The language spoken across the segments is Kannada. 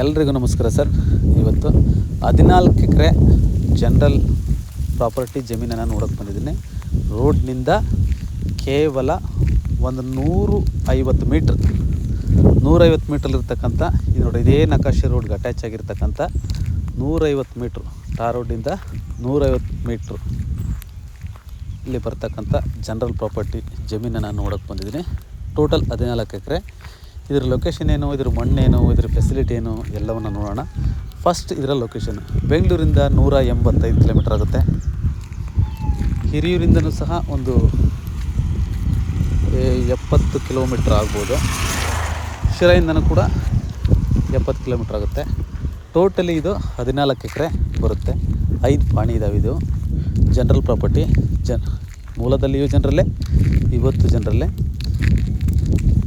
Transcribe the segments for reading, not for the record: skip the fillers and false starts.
ಎಲ್ರಿಗೂ ನಮಸ್ಕಾರ ಸರ್. ಇವತ್ತು 14 ಎಕರೆ ಜನರಲ್ ಪ್ರಾಪರ್ಟಿ ಜಮೀನನ್ನು ನೋಡೋಕ್ಕೆ ಬಂದಿದ್ದೀನಿ. ರೋಡ್ನಿಂದ ಕೇವಲ ಒಂದು 150 ಮೀಟ್ರ್ ಇರ್ತಕ್ಕಂಥ ಇದು ನೋಡಿ, ಇದೇ ನಕಾಶೆ ರೋಡ್ಗೆ ಅಟ್ಯಾಚ್ ಆಗಿರ್ತಕ್ಕಂಥ 150 ಮೀಟ್ರ್ ಟಾರ್ ರೋಡಿಂದ 150 ಮೀಟ್ರ್ ಇಲ್ಲಿ ಬರ್ತಕ್ಕಂಥ ಜನರಲ್ ಪ್ರಾಪರ್ಟಿ ಜಮೀನನ್ನು ನೋಡೋಕ್ಕೆ ಬಂದಿದ್ದೀನಿ. ಟೋಟಲ್ 14 ಎಕರೆ. ಇದರ ಲೊಕೇಶನ್ ಏನು, ಇದ್ರ ಮಣ್ಣೇನು, ಇದ್ರ ಫೆಸಿಲಿಟಿ ಏನು ಎಲ್ಲವನ್ನು ನೋಡೋಣ. ಫಸ್ಟ್ ಇದರ ಲೊಕೇಶನ್ ಬೆಂಗಳೂರಿಂದ 185 ಕಿಲೋಮೀಟ್ರ್ ಆಗುತ್ತೆ. ಹಿರಿಯೂರಿಂದನೂ ಸಹ ಒಂದು 70 ಕಿಲೋಮೀಟ್ರ್ ಆಗ್ಬೋದು. ಶಿರಾಯಿಂದನೂ ಕೂಡ 70 ಕಿಲೋಮೀಟ್ರ್ ಆಗುತ್ತೆ. ಟೋಟಲಿ ಇದು 14 ಎಕರೆ ಬರುತ್ತೆ. 5 ಪಾಣಿ ಇದ್ದಾವೆ. ಇದು ಜನರಲ್ ಪ್ರಾಪರ್ಟಿ. ಮೂಲದಲ್ಲಿಯೂ ಜನರಲ್ಲೇ, ಇವತ್ತು ಜನರಲ್ಲೇ.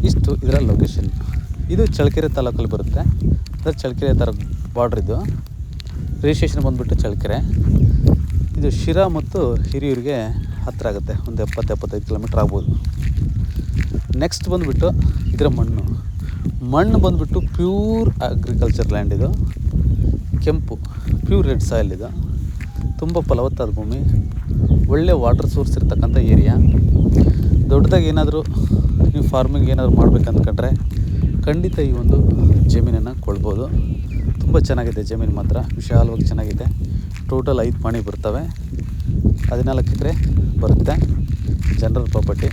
ಇಷ್ಟು ಇದರ ಲೊಕೇಶನ್. ಇದು ಚಳ್ಳಕೆರೆ ತಾಲೂಕಲ್ಲಿ ಬರುತ್ತೆ. ಅಂದರೆ ಚಳ್ಳಕೆರೆ ಬಾರ್ಡ್ರ್. ಇದು ರಿಜಿಸ್ಟ್ರೇಷನ್ ಬಂದುಬಿಟ್ಟು ಚಳ್ಳಕೆರೆ. ಇದು ಶಿರಾ ಮತ್ತು ಹಿರಿಯೂರಿಗೆ ಹತ್ತಿರ ಆಗುತ್ತೆ. ಒಂದು 70-75 ಕಿಲೋಮೀಟ್ರ್ ಆಗ್ಬೋದು. ನೆಕ್ಸ್ಟ್ ಬಂದುಬಿಟ್ಟು ಇದರ ಮಣ್ಣು ಬಂದುಬಿಟ್ಟು ಪ್ಯೂರ್ ಅಗ್ರಿಕಲ್ಚರ್ ಲ್ಯಾಂಡ್. ಇದು ಕೆಂಪು ಪ್ಯೂರ್ ರೆಡ್ ಸಾಯಿಲ್. ಇದು ತುಂಬ ಫಲವತ್ತಾದ ಭೂಮಿ, ಒಳ್ಳೆ ವಾಟರ್ ಸೋರ್ಸ್ ಇರ್ತಕ್ಕಂಥ ಏರಿಯಾ. ದೊಡ್ಡದಾಗಿ ಏನಾದರೂ ನೀವು ಫಾರ್ಮಿಂಗ್ ಏನಾದರೂ ಮಾಡಬೇಕಂದ್ಕೊಂಡ್ರೆ ಖಂಡಿತ ಈ ಒಂದು ಜಮೀನನ್ನು ಕೊಳ್ಬೋದು. ತುಂಬ ಚೆನ್ನಾಗಿದೆ ಜಮೀನು, ಮಾತ್ರ ವಿಶಾಲವಾಗಿ ಚೆನ್ನಾಗಿದೆ. ಟೋಟಲ್ 5 ಪಾಣಿ ಬರ್ತವೆ. 14 ಎಕರೆ ಬರುತ್ತೆ. ಜನರಲ್ ಪ್ರಾಪರ್ಟಿ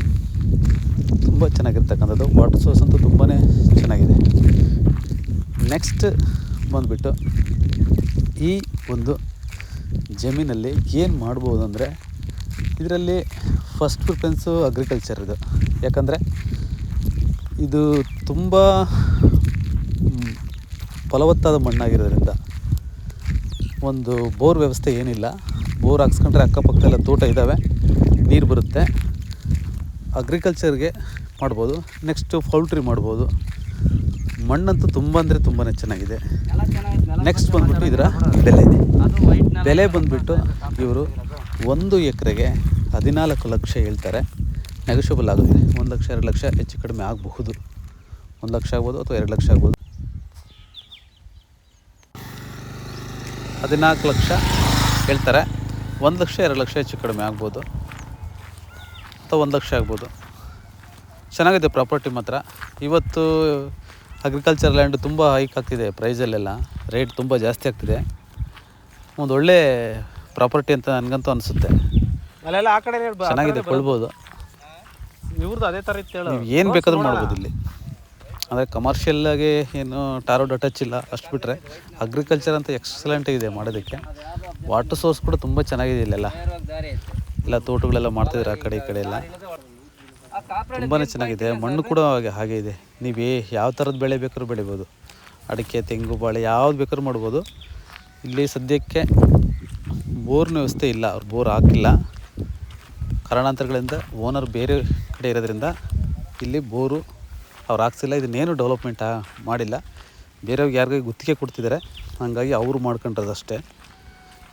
ತುಂಬ ಚೆನ್ನಾಗಿರ್ತಕ್ಕಂಥದ್ದು. ವಾಟರ್ ಸೋರ್ಸ್ ಅಂತೂ ತುಂಬಾ ಚೆನ್ನಾಗಿದೆ. ನೆಕ್ಸ್ಟ್ ಬಂದುಬಿಟ್ಟು ಈ ಒಂದು ಜಮೀನಲ್ಲಿ ಏನು ಮಾಡ್ಬೋದು ಅಂದರೆ, ಇದರಲ್ಲಿ ಫಸ್ಟ್ ಪ್ರಿಫರೆನ್ಸು ಅಗ್ರಿಕಲ್ಚರ್. ಇದು ಯಾಕಂದರೆ ಇದು ತುಂಬ ಫಲವತ್ತಾದ ಮಣ್ಣಾಗಿರೋದ್ರಿಂದ ಒಂದು ಬೋರ್ ವ್ಯವಸ್ಥೆ ಏನಿಲ್ಲ. ಬೋರ್ ಹಾಕ್ಸ್ಕೊಂಡ್ರೆ ಅಕ್ಕಪಕ್ಕ ತೋಟ ಇದ್ದಾವೆ, ನೀರು ಬರುತ್ತೆ. ಅಗ್ರಿಕಲ್ಚರ್ಗೆ ಮಾಡ್ಬೋದು. ನೆಕ್ಸ್ಟು ಪೌಲ್ಟ್ರಿ ಮಾಡ್ಬೋದು. ಮಣ್ಣಂತೂ ತುಂಬ ಅಂದರೆ ತುಂಬಾ ಚೆನ್ನಾಗಿದೆ. ನೆಕ್ಸ್ಟ್ ಬಂದುಬಿಟ್ಟು ಇದರ ಬೆಲೆ ಬಂದುಬಿಟ್ಟು ಇವರು 1 ಎಕರೆಗೆ 14 ಲಕ್ಷ ಹೇಳ್ತಾರೆ. ನೆಗೋಷಿಯಬಲ್ ಆಗುತ್ತೆ. 1 ಲಕ್ಷ 2 ಲಕ್ಷ ಹೆಚ್ಚು ಕಡಿಮೆ ಆಗಬಹುದು. 1 ಲಕ್ಷ ಆಗ್ಬೋದು ಅಥವಾ 2 ಲಕ್ಷ ಆಗ್ಬೋದು. 14 ಲಕ್ಷ ಹೇಳ್ತಾರೆ. 1 ಲಕ್ಷ 2 ಲಕ್ಷ ಹೆಚ್ಚು ಕಡಿಮೆ ಆಗ್ಬೋದು, ಅಥವಾ 1 ಲಕ್ಷ ಆಗ್ಬೋದು. ಚೆನ್ನಾಗಿದೆ ಪ್ರಾಪರ್ಟಿ ಮಾತ್ರ. ಇವತ್ತು ಅಗ್ರಿಕಲ್ಚರ್ ಲ್ಯಾಂಡ್ ತುಂಬ ಹೈಕ್ ಆಗ್ತಿದೆ. ಪ್ರೈಸಲ್ಲೆಲ್ಲ ರೇಟ್ ತುಂಬ ಜಾಸ್ತಿ ಆಗ್ತಿದೆ. ಒಂದು ಒಳ್ಳೆ ಪ್ರಾಪರ್ಟಿ ಅಂತ ನನಗಂತೂ ಅನಿಸುತ್ತೆ. ಚೆನ್ನಾಗಿದೆ, ಕೊಳ್ಬೋದು. ಇವ್ರದ್ದು ಅದೇ ಥರ ಇತ್ತು. ನೀವು ಏನು ಬೇಕಾದ್ರೂ ಮಾಡ್ಬೋದು ಇಲ್ಲಿ. ಅಂದರೆ ಕಮರ್ಷಿಯಲ್ಲಾಗಿ ಏನು ಟಾರೋಡ್ ಟಚ್ ಇಲ್ಲ. ಅಷ್ಟು ಬಿಟ್ಟರೆ ಅಗ್ರಿಕಲ್ಚರ್ ಅಂತ ಎಕ್ಸಲೆಂಟ್ ಇದೆ ಮಾಡೋದಕ್ಕೆ. ವಾಟರ್ ಸೋರ್ಸ್ ಕೂಡ ತುಂಬ ಚೆನ್ನಾಗಿದೆ ಇಲ್ಲೆಲ್ಲ. ಎಲ್ಲ ತೋಟಗಳೆಲ್ಲ ಮಾಡ್ತಿದ್ದಾರೆ ಆ ಕಡೆ ಈ ಕಡೆ ಎಲ್ಲ. ತುಂಬಾ ಚೆನ್ನಾಗಿದೆ. ಮಣ್ಣು ಕೂಡ ಹಾಗೆ ಇದೆ. ನೀವು ಯಾವ ಥರದ ಬೆಳೆ ಬೇಕಾದ್ರೂ ಬೆಳಿಬೋದು. ಅಡಿಕೆ, ತೆಂಗು, ಬಾಳೆ ಯಾವ್ದು ಬೇಕಾದ್ರೂ ಮಾಡ್ಬೋದು. ಇಲ್ಲಿ ಸದ್ಯಕ್ಕೆ ಬೋರ್ನ ವ್ಯವಸ್ಥೆ ಇಲ್ಲ. ಅವ್ರು ಬೋರ್ ಹಾಕಿಲ್ಲ. ಕಾರಣಾಂತರಗಳಿಂದ ಓನರ್ ಬೇರೆ ಕಡೆ ಇರೋದ್ರಿಂದ ಇಲ್ಲಿ ಬೋರು ಅವ್ರು ಹಾಕ್ಸಿಲ್ಲ. ಇದನ್ನೇನು ಡೆವಲಪ್ಮೆಂಟ್ ಮಾಡಿಲ್ಲ. ಬೇರೆಯವ್ರಿಗೆ ಯಾರಿಗೂ ಗುತ್ತಿಗೆ ಕೊಡ್ತಿದ್ದಾರೆ, ಹಾಗಾಗಿ ಅವರು ಮಾಡ್ಕೊಂಡ್ರದಷ್ಟೇ.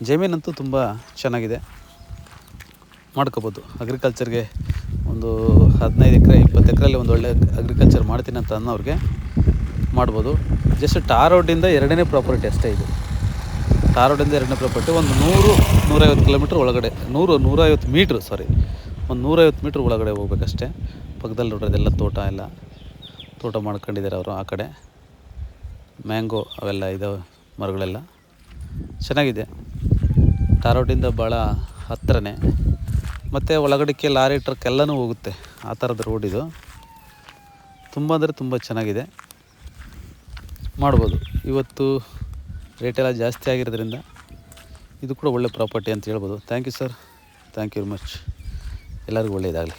ಜಮೀನಂತೂ ತುಂಬ ಚೆನ್ನಾಗಿದೆ, ಮಾಡ್ಕೋಬೋದು. ಅಗ್ರಿಕಲ್ಚರ್ಗೆ ಒಂದು 15 ಎಕರೆ 20 ಎಕರೆಯಲ್ಲಿ ಒಂದು ಒಳ್ಳೆ ಅಗ್ರಿಕಲ್ಚರ್ ಮಾಡ್ತೀನಿ ಅಂತ ಅನ್ನೋರಿಗೆ ಮಾಡ್ಬೋದು. ಜಸ್ಟ್ ಟಾರ್ ರೋಡಿಂದ 2ನೇ ಪ್ರಾಪರ್ಟಿ ಅಷ್ಟೇ ಇದು. ಟಾರ್ ರೋಡಿಂದ 2ನೇ ಪ್ರಾಪರ್ಟಿ. ಒಂದು 100-150 ಕಿಲೋಮೀಟ್ರ್ ಒಳಗಡೆ, 150 ಮೀಟ್ರ್ ಒಂದು 150 ಮೀಟ್ರ್ ಒಳಗಡೆ ಹೋಗ್ಬೇಕಷ್ಟೇ. ಪಕ್ಕದಲ್ಲಿ ನೋಡೋದೆಲ್ಲ ತೋಟ ಮಾಡ್ಕೊಂಡಿದ್ದಾರೆ ಅವರು. ಆ ಕಡೆ ಮ್ಯಾಂಗೋ ಅವೆಲ್ಲ ಇದಾವೆ, ಮರಗಳೆಲ್ಲ ಚೆನ್ನಾಗಿದೆ. ಟಾರ್ ರೋಡಿಂದ ಭಾಳ ಹತ್ತಿರನೇ. ಮತ್ತು ಒಳಗಡೆಗೆ ಲಾರಿ ಟ್ರಕ್ ಎಲ್ಲನೂ ಹೋಗುತ್ತೆ. ಆ ಥರದ ರೋಡ್ ಇದು. ತುಂಬ ಅಂದರೆ ತುಂಬ ಚೆನ್ನಾಗಿದೆ, ಮಾಡ್ಬೋದು. ಇವತ್ತು ರೇಟೆಲ್ಲ ಜಾಸ್ತಿ ಆಗಿರೋದ್ರಿಂದ ಇದು ಕೂಡ ಒಳ್ಳೆ ಪ್ರಾಪರ್ಟಿ ಅಂತ ಹೇಳ್ಬೋದು. Thank you sir, thank you very much. ಎಲ್ಲರಿಗೂ ಒಳ್ಳೆಯದಾಗಲಿ.